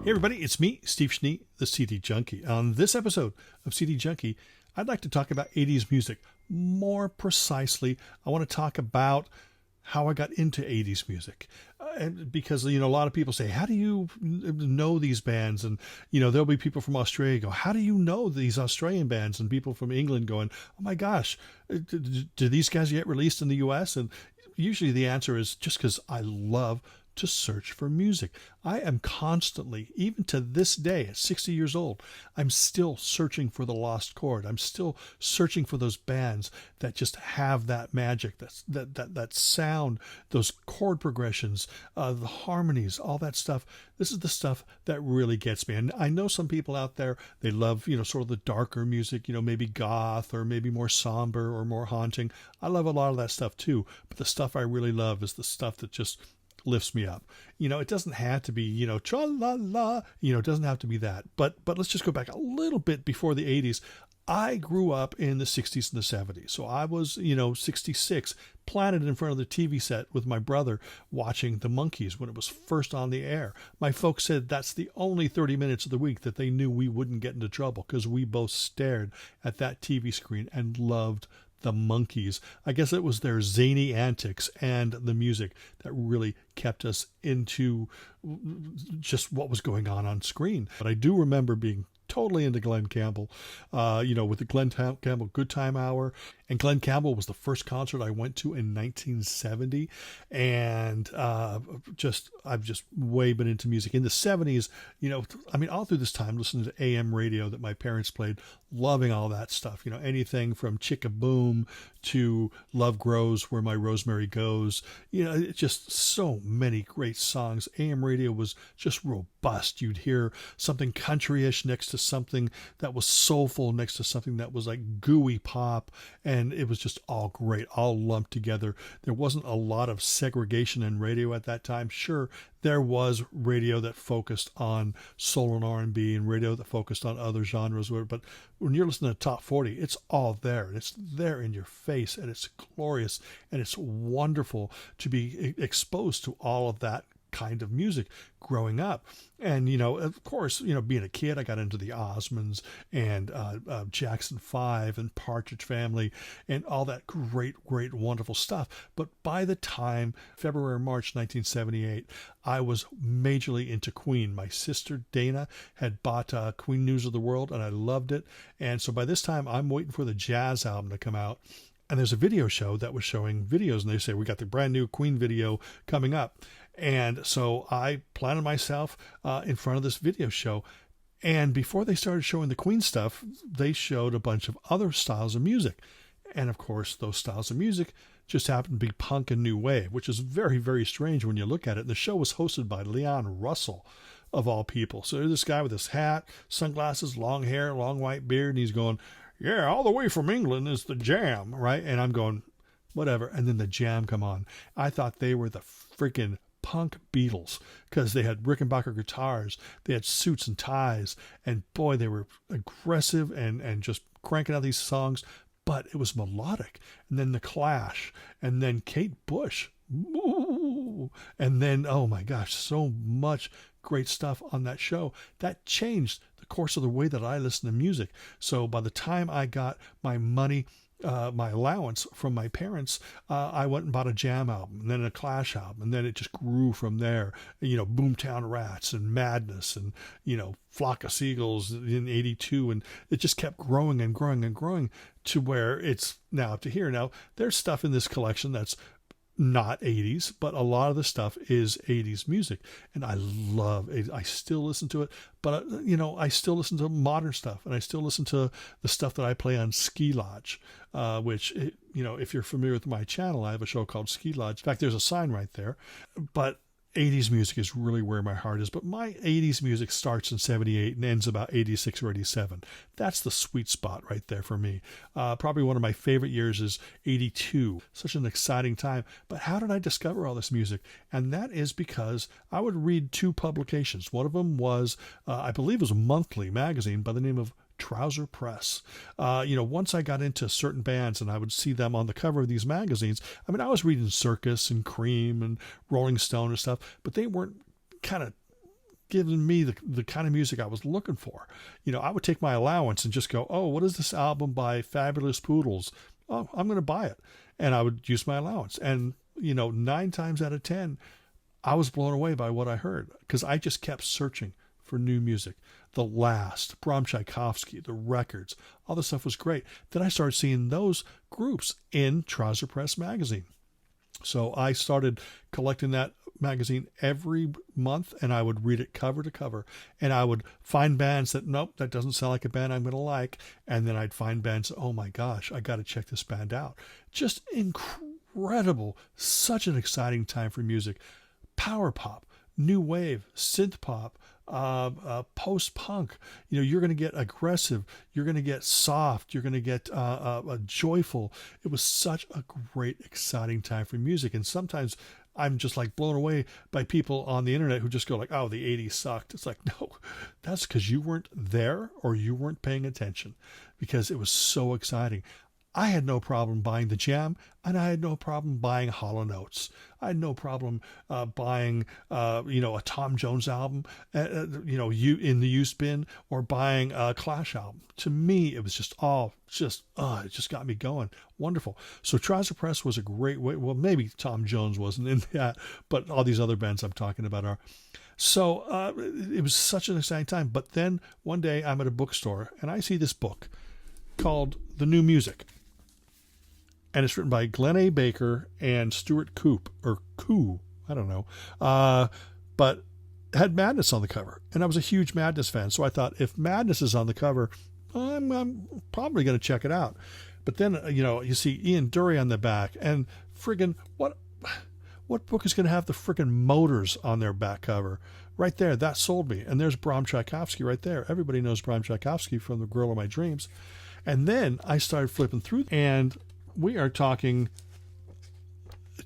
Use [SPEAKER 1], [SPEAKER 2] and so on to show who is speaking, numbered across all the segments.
[SPEAKER 1] Hey everybody, it's me, Steve Schnee, the CD Junkie. On this episode of CD Junkie, I'd like to talk about 80s music. More precisely, I want to talk about how I got into 80s music. Because, a lot of people say, how do you know these bands? And, there'll be people from Australia go, how do you know these Australian bands? And people from England going, oh my gosh, do these guys get released in the US? And usually the answer is just because I love to search for music. I am constantly, even to this day, at 60 years old, I'm still searching for the lost chord. I'm still searching for those bands that just have that magic, that sound, those chord progressions, the harmonies, all that stuff. This is the stuff that really gets me. And I know some people out there, they love, sort of the darker music, maybe goth or maybe more somber or more haunting. I love a lot of that stuff too. But the stuff I really love is the stuff that just lifts me up. It doesn't have to be, tra-la-la, it doesn't have to be that. But let's just go back a little bit before the 80s. I grew up in the 60s and the 70s. So I was, 66, planted in front of the TV set with my brother watching the Monkees when it was first on the air. My folks said that's the only 30 minutes of the week that they knew we wouldn't get into trouble because we both stared at that TV screen and loved the Monkees. I guess it was their zany antics and the music that really kept us into just what was going on screen. But I do remember being totally into Glenn Campbell, with the Glenn Campbell Good Time Hour. And Glenn Campbell was the first concert I went to in 1970. And I've just way been into music. In the 70s, all through this time, listening to AM radio that my parents played, loving all that stuff. Anything from Chick-a-Boom to Love Grows, Where My Rosemary Goes. It's just so many great songs. AM radio was just robust. You'd hear something countryish next to something that was soulful, next to something that was like gooey pop, and it was just all great, all lumped together. There wasn't a lot of segregation in radio at that time. Sure, there was radio that focused on soul and R&B and radio that focused on other genres, but when you're listening to Top 40, it's all there, and it's there in your face, and it's glorious, and it's wonderful to be exposed to all of that kind of music growing up. And of course, being a kid, I got into the Osmonds and Jackson 5 and Partridge Family and all that great wonderful stuff. But by the time March 1978, I was majorly into Queen. My sister Dana had bought Queen News of the World, and I loved it. And so by this time, I'm waiting for the Jazz album to come out. And there's a video show that was showing videos, and they say, we got the brand new Queen video coming up. And so I planted myself in front of this video show. And before they started showing the Queen stuff, they showed a bunch of other styles of music. And of course, those styles of music just happened to be punk and new wave, which is very, very strange when you look at it. And the show was hosted by Leon Russell, of all people. So there's this guy with his hat, sunglasses, long hair, long white beard, and he's going, yeah, all the way from England is the Jam, right? And I'm going, whatever. And then the Jam come on. I thought they were the freaking punk Beatles because they had Rickenbacker guitars, they had suits and ties, and boy, they were aggressive and just cranking out these songs, but it was melodic. And then the Clash, and then Kate Bush, ooh, and then, oh my gosh, so much great stuff on that show that changed the course of the way that I listen to music. So by the time I got my money, my allowance from my parents, I went and bought a Jam album, and then a Clash album, and then it just grew from there. Boomtown Rats and Madness, and Flock of Seagulls in '82, and it just kept growing and growing and growing to where it's now up to here. Now there's stuff in this collection that's not 80s, but a lot of the stuff is 80s music, and I love it. I still listen to it, but I still listen to modern stuff, and I still listen to the stuff that I play on Ski Lodge, which, if you're familiar with my channel, I have a show called Ski Lodge. In fact, there's a sign right there. But 80s music is really where my heart is. But my 80s music starts in 78 and ends about 86 or 87. That's the sweet spot right there for me. Probably one of my favorite years is 82. Such an exciting time. But how did I discover all this music? And that is because I would read two publications. One of them was, I believe it was a monthly magazine by the name of Trouser Press. Once I got into certain bands and I would see them on the cover of these magazines, I was reading Circus and Cream and Rolling Stone and stuff, but they weren't kind of giving me the kind of music I was looking for. I would take my allowance and just go, oh, what is this album by Fabulous Poodles? Oh, I'm going to buy it. And I would use my allowance. And, 9 times out of 10, I was blown away by what I heard because I just kept searching for new music. The Last, Bram Tchaikovsky, the records, all this stuff was great. Then I started seeing those groups in Trouser Press magazine. So I started collecting that magazine every month, and I would read it cover to cover, and I would find bands that, nope, that doesn't sound like a band I'm going to like. And then I'd find bands, oh my gosh, I got to check this band out. Just incredible. Such an exciting time for music. Power pop, new wave, synth pop, post-punk. You're going to get aggressive, you're going to get soft, you're going to get joyful. It was such a great, exciting time for music. And sometimes I'm just like blown away by people on the internet who just go like, oh, the 80s sucked. It's like, no, that's because you weren't there or you weren't paying attention, because it was so exciting. I had no problem buying The Jam, and I had no problem buying Hall & Oates. I had no problem buying, a Tom Jones album, in the used bin, or buying a Clash album. To me, it was it just got me going. Wonderful. So Trouser Press was a great way. Well, maybe Tom Jones wasn't in that, but all these other bands I'm talking about are. So it was such an exciting time. But then one day I'm at a bookstore, and I see this book called The New Music. And it's written by Glenn A. Baker and Stuart Koo, I don't know. But it had Madness on the cover. And I was a huge Madness fan. So I thought, if Madness is on the cover, I'm probably going to check it out. But then, you see Ian Dury on the back. And friggin', what book is going to have the friggin' Motors on their back cover? Right there, that sold me. And there's Bram Tchaikovsky right there. Everybody knows Bram Tchaikovsky from The Girl of My Dreams. And then I started flipping through, and we are talking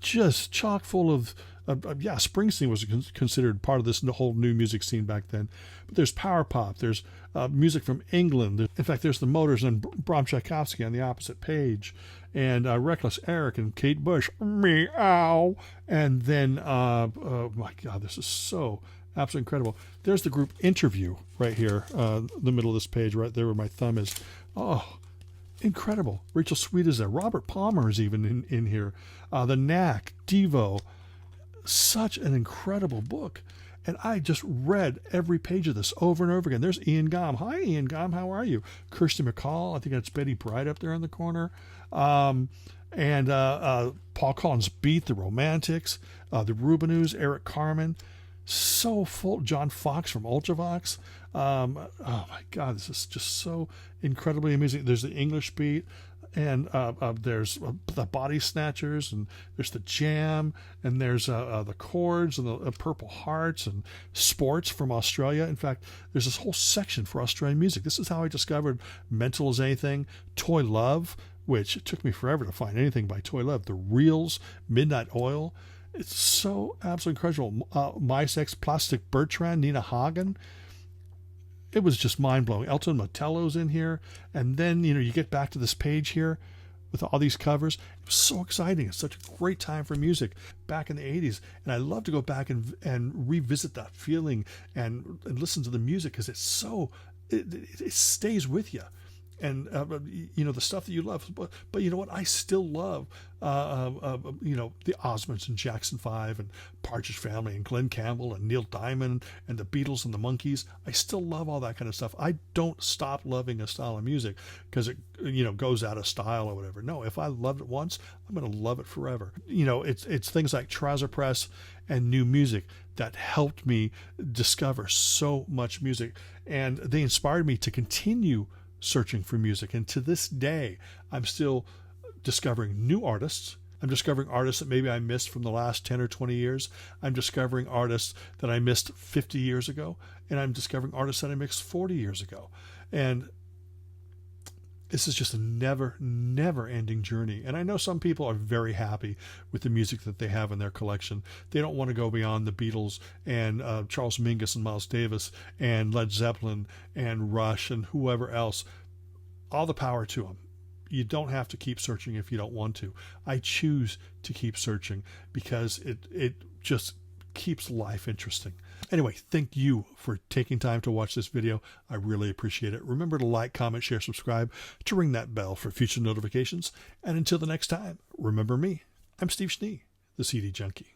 [SPEAKER 1] just chock full of, Springsteen was considered part of this whole new music scene back then. But there's power pop, there's music from England. In fact, there's the Motors and Bram Tchaikovsky on the opposite page, and Reckless Eric and Kate Bush, meow. And then, oh my God, this is so absolutely incredible. There's the group Interview right here, the middle of this page, right there where my thumb is. Oh, incredible. Rachel Sweet is there. Robert Palmer is even in here. The Knack, Devo. Such an incredible book. And I just read every page of this over and over again. There's Ian Gom. Hi, Ian Gom. How are you? Kirsty McCall. I think that's Betty Bright up there in the corner. And Paul Collins Beat, The Romantics, the Rubinoos, Eric Carmen. So full. John Fox from Ultravox. Oh my God, this is just so incredibly amazing. There's the English Beat, and there's the Body Snatchers, and there's the Jam, and there's the Chords, and the Purple Hearts, and Sports from Australia. In fact, there's this whole section for Australian music. This is how I discovered Mental as Anything, Toy Love, which it took me forever to find anything by Toy Love, the Reels, Midnight Oil. It's so absolutely incredible. My Sex, Plastic Bertrand, Nina Hagen. It was just mind-blowing. Elton Motello's in here. And then, you get back to this page here with all these covers. It was so exciting. It's such a great time for music back in the 80s. And I love to go back and revisit that feeling and listen to the music, because it's so, it stays with you. And, the stuff that you love. But you know what? I still love, the Osmonds and Jackson 5 and Partridge Family and Glenn Campbell and Neil Diamond and the Beatles and the Monkees. I still love all that kind of stuff. I don't stop loving a style of music because it, goes out of style or whatever. No, if I loved it once, I'm going to love it forever. It's things like Trouser Press and new music that helped me discover so much music. And they inspired me to continue searching for music. And to this day, I'm still discovering new artists. I'm discovering artists that maybe I missed from the last 10 or 20 years. I'm discovering artists that I missed 50 years ago. And I'm discovering artists that I missed 40 years ago. And this is just a never ending journey. And I know some people are very happy with the music that they have in their collection. They don't want to go beyond the Beatles and Charles Mingus and Miles Davis and Led Zeppelin and Rush and whoever else. All the power to them. You don't have to keep searching if you don't want to. I choose to keep searching because it just keeps life interesting. Anyway, thank you for taking time to watch this video. I really appreciate it. Remember to like, comment, share, subscribe, to ring that bell for future notifications. And until the next time, remember me. I'm Steve Schnee, the CD Junkie.